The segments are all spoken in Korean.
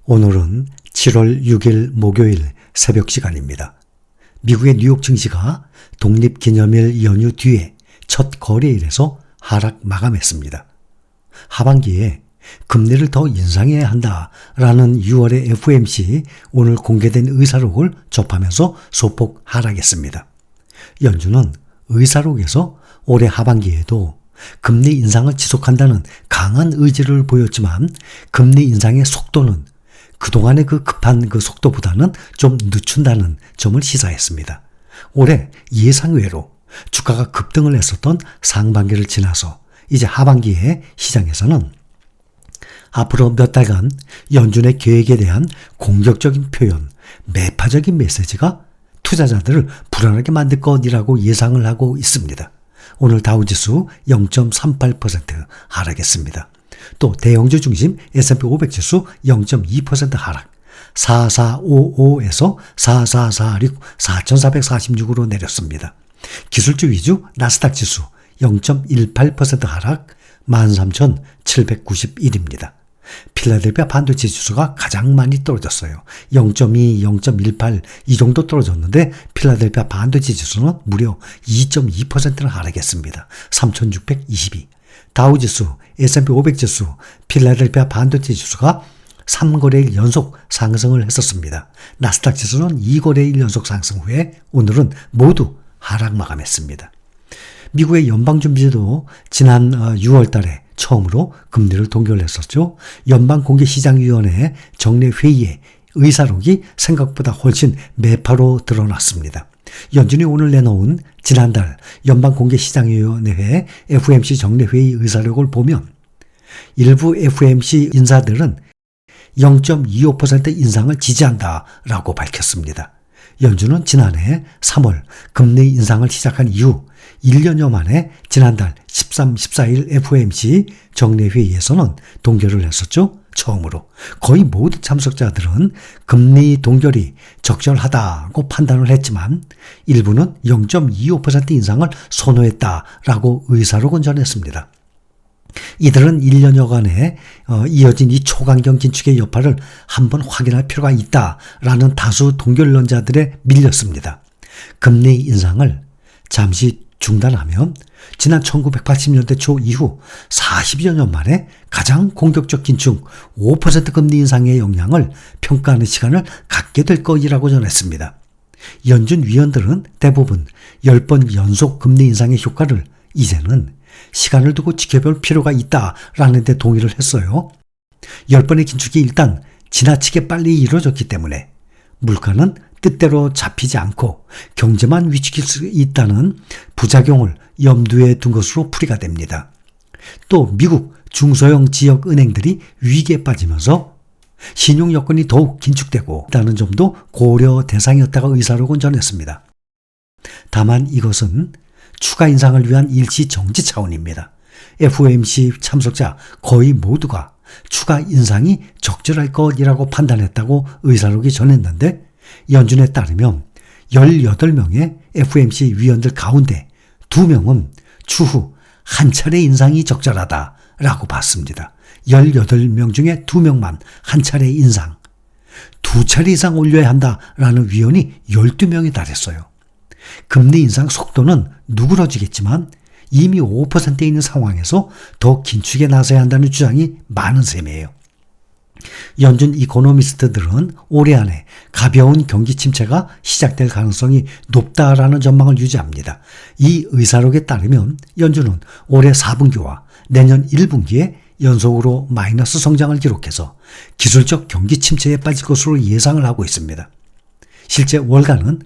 오늘은 7월 6일 목요일 새벽 시간입니다. 미국의 뉴욕 증시가 독립기념일 연휴 뒤에 첫 거래일에서 하락 마감했습니다. 하반기에 금리를 더 인상해야 한다라는 6월의 FOMC 오늘 공개된 의사록을 접하면서 소폭 하락했습니다. 연준은 의사록에서 올해 하반기에도 금리 인상을 지속한다는 강한 의지를 보였지만 금리 인상의 속도는 그동안의 급한 속도보다는 좀 늦춘다는 점을 시사했습니다. 올해 예상외로 주가가 급등을 했었던 상반기를 지나서 이제 하반기에 시장에서는 앞으로 몇 달간 연준의 계획에 대한 공격적인 표현, 매파적인 메시지가 투자자들을 불안하게 만들 것이라고 예상을 하고 있습니다. 오늘 다우지수 0.38% 하락했습니다. 또 대형주 중심 S&P 500 지수 0.2% 하락, 4455에서 4446, 4446으로 내렸습니다. 기술주 위주 나스닥 지수 0.18% 하락, 13,791입니다. 필라델피아 반도체 지수가 가장 많이 떨어졌어요. 0.2, 0.18 이 정도 떨어졌는데 필라델피아 반도체 지수는 무려 2.2%나 하락했습니다. 3,622. 다우지수, S&P 500 지수, 필라델피아 반도체 지수가 3거래일 연속 상승을 했었습니다. 나스닥 지수는 2거래일 연속 상승 후에 오늘은 모두 하락 마감했습니다. 미국의 연방준비제도 지난 6월 달에 처음으로 금리를 동결했었죠. 연방공개시장위원회 정례회의의 의사록이 생각보다 훨씬 매파로 드러났습니다. 연준이 오늘 내놓은 지난달 연방공개시장위원회 FOMC 정례회의 의사록을 보면 일부 FOMC 인사들은 0.25% 인상을 지지한다라고 밝혔습니다. 연준은 지난해 3월 금리 인상을 시작한 이후 1년여 만에 지난달 13, 14일 FOMC 정례회의에서는 동결을 했었죠. 처음으로. 거의 모든 참석자들은 금리 동결이 적절하다고 판단을 했지만 일부는 0.25% 인상을 선호했다라고 의사록은 전했습니다. 이들은 1년여간에 이어진 이 초강경 긴축의 여파를 한번 확인할 필요가 있다라는 다수 동결론자들에 밀렸습니다. 금리 인상을 잠시 중단하면 지난 1980년대 초 이후 40여 년 만에 가장 공격적 긴축 5% 금리 인상의 영향을 평가하는 시간을 갖게 될 것이라고 전했습니다. 연준 위원들은 대부분 10번 연속 금리 인상의 효과를 이제는 시간을 두고 지켜볼 필요가 있다라는 데 동의를 했어요. 10번의 긴축이 일단 지나치게 빨리 이루어졌기 때문에 물가는 뜻대로 잡히지 않고 경제만 위축일 수 있다는 부작용을 염두에 둔 것으로 풀이가 됩니다. 또 미국 중소형 지역 은행들이 위기에 빠지면서 신용 여건이 더욱 긴축되고 있다는 점도 고려 대상이었다고 의사록은 전했습니다. 다만 이것은 추가 인상을 위한 일시 정지 차원입니다. FOMC 참석자 거의 모두가 추가 인상이 적절할 것이라고 판단했다고 의사록이 전했는데 연준에 따르면 18명의 FOMC 위원들 가운데 2명은 추후 한 차례 인상이 적절하다라고 봤습니다. 18명 중에 2명만 한 차례 인상, 2차례 이상 올려야 한다라는 위원이 12명에 달했어요. 금리 인상 속도는 누그러지겠지만 이미 5%에 있는 상황에서 더 긴축에 나서야 한다는 주장이 많은 셈이에요. 연준 이코노미스트들은 올해 안에 가벼운 경기 침체가 시작될 가능성이 높다라는 전망을 유지합니다. 이 의사록에 따르면 연준은 올해 4분기와 내년 1분기에 연속으로 마이너스 성장을 기록해서 기술적 경기 침체에 빠질 것으로 예상을 하고 있습니다. 실제 월가는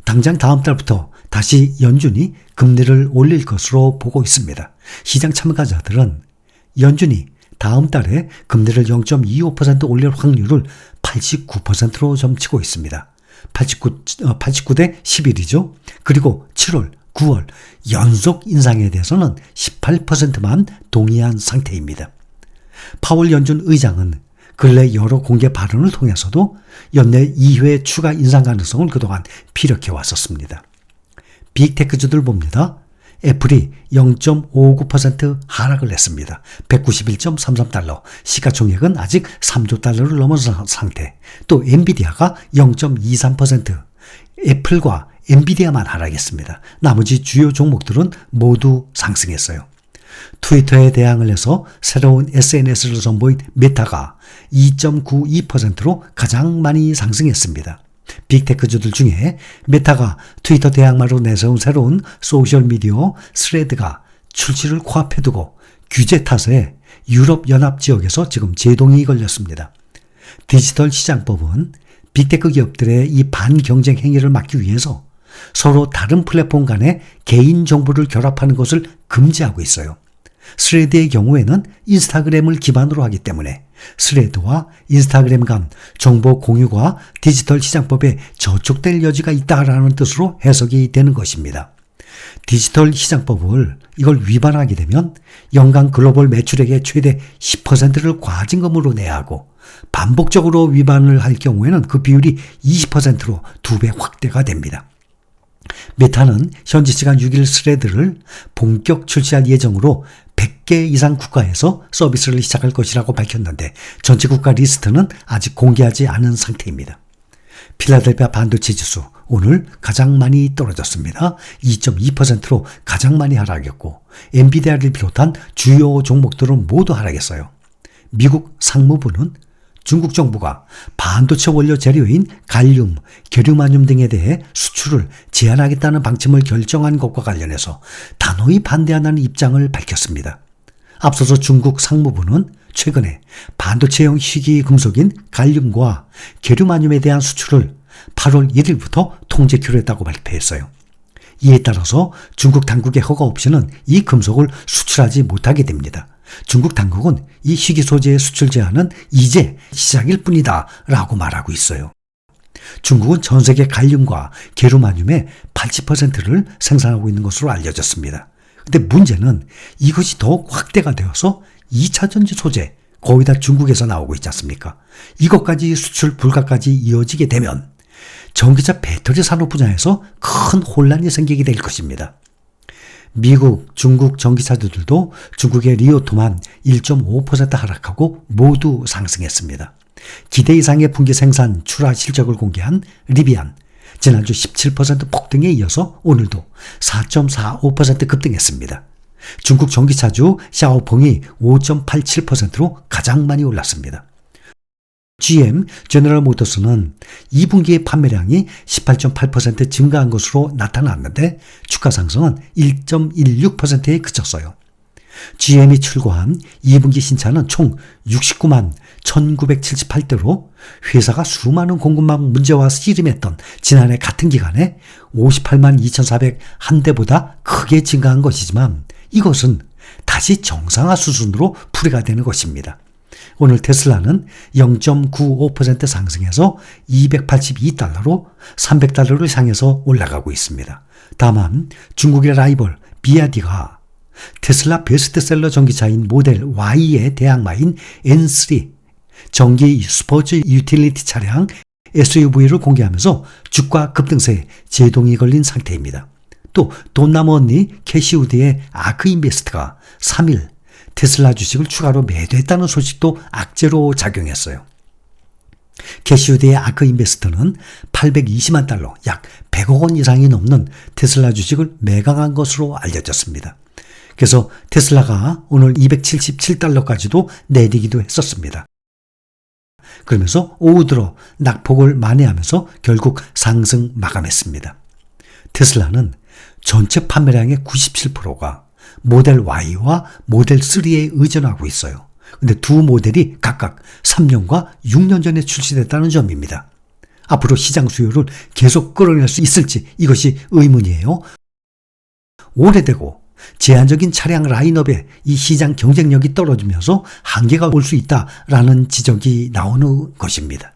당장 다음 달부터 다시 연준이 금리를 올릴 것으로 보고 있습니다. 시장 참가자들은 연준이 다음 달에 금리를 0.25% 올릴 확률을 89%로 점치고 있습니다. 89대 11이죠. 그리고 7월, 9월 연속 인상에 대해서는 18%만 동의한 상태입니다. 파월 연준 의장은 근래 여러 공개 발언을 통해서도 연내 2회 추가 인상 가능성을 그동안 피력해 왔었습니다. 빅테크주들 봅니다. 애플이 0.59% 하락을 했습니다. 191.33달러, 시가총액은 아직 3조 달러를 넘어선 상태. 또 엔비디아가 0.23%, 애플과 엔비디아만 하락했습니다. 나머지 주요 종목들은 모두 상승했어요. 트위터에 대항을 해서 새로운 SNS를 선보인 메타가 2.92%로 가장 많이 상승했습니다. 빅테크주들 중에 메타가 트위터 대항마로 내세운 새로운 소셜미디어 스레드가 출시를 코앞에 두고 규제 탓에 유럽연합 지역에서 지금 제동이 걸렸습니다. 디지털 시장법은 빅테크 기업들의 이 반경쟁 행위를 막기 위해서 서로 다른 플랫폼 간의 개인 정보를 결합하는 것을 금지하고 있어요. 스레드의 경우에는 인스타그램을 기반으로 하기 때문에 스레드와 인스타그램 간 정보 공유가 디지털 시장법에 저촉될 여지가 있다라는 뜻으로 해석이 되는 것입니다. 디지털 시장법을 이걸 위반하게 되면 연간 글로벌 매출액의 최대 10%를 과징금으로 내야 하고 반복적으로 위반을 할 경우에는 그 비율이 20%로 2배 확대가 됩니다. 메타는 현지 시간 6일 스레드를 본격 출시할 예정으로 100개 이상 국가에서 서비스를 시작할 것이라고 밝혔는데 전체 국가 리스트는 아직 공개하지 않은 상태입니다. 필라델피아 반도체 지수 오늘 가장 많이 떨어졌습니다. 2.2%로 가장 많이 하락했고 엔비디아를 비롯한 주요 종목들은 모두 하락했어요. 미국 상무부는 중국 정부가 반도체 원료 재료인 갈륨, 게르마늄 등에 대해 수출을 제한하겠다는 방침을 결정한 것과 관련해서 단호히 반대한다는 입장을 밝혔습니다. 앞서서 중국 상무부는 최근에 반도체용 희귀 금속인 갈륨과 게르마늄에 대한 수출을 8월 1일부터 통제키로 했다고 발표했어요. 이에 따라서 중국 당국의 허가 없이는 이 금속을 수출하지 못하게 됩니다. 중국 당국은 이 희귀 소재의 수출 제한은 이제 시작일 뿐이다 라고 말하고 있어요. 중국은 전 세계 갈륨과 게르마늄의 80%를 생산하고 있는 것으로 알려졌습니다. 근데 문제는 이것이 더욱 확대가 되어서 2차 전지 소재 거의 다 중국에서 나오고 있지 않습니까? 이것까지 수출 불가까지 이어지게 되면 전기차 배터리 산업 분야에서 큰 혼란이 생기게 될 것입니다. 미국, 중국 전기차주들도 중국의 리오토만 1.5% 하락하고 모두 상승했습니다. 기대 이상의 분기 생산 출하 실적을 공개한 리비안, 지난주 17% 폭등에 이어서 오늘도 4.45% 급등했습니다. 중국 전기차주 샤오펑이 5.87%로 가장 많이 올랐습니다. GM, 제너럴 모터스는 2분기의 판매량이 18.8% 증가한 것으로 나타났는데 주가 상승은 1.16%에 그쳤어요. GM이 출고한 2분기 신차는 총 69만 1978대로 회사가 수많은 공급망 문제와 씨름했던 지난해 같은 기간에 58만 2401대보다 크게 증가한 것이지만 이것은 다시 정상화 수준으로 풀이가 되는 것입니다. 오늘 테슬라는 0.95% 상승해서 282달러로 300달러를 향해서 올라가고 있습니다. 다만 중국의 라이벌 비아디가 테슬라 베스트셀러 전기차인 모델 Y의 대항마인 N3 전기 스포츠 유틸리티 차량 SUV를 공개하면서 주가 급등세에 제동이 걸린 상태입니다. 또 돈나무 언니 캐시우드의 아크인베스트가 3일 테슬라 주식을 추가로 매도했다는 소식도 악재로 작용했어요. 캐시우드의 아크인베스트는 820만 달러, 약 100억 원 이상이 넘는 테슬라 주식을 매각한 것으로 알려졌습니다. 그래서 테슬라가 오늘 277달러까지도 내리기도 했었습니다. 그러면서 오후 들어 낙폭을 만회하면서 결국 상승 마감했습니다. 테슬라는 전체 판매량의 97%가 모델 Y와 모델 3에 의존하고 있어요. 근데 두 모델이 각각 3년과 6년 전에 출시됐다는 점입니다. 앞으로 시장 수요를 계속 끌어낼 수 있을지 이것이 의문이에요. 오래되고 제한적인 차량 라인업에 이 시장 경쟁력이 떨어지면서 한계가 올 수 있다라는 지적이 나오는 것입니다.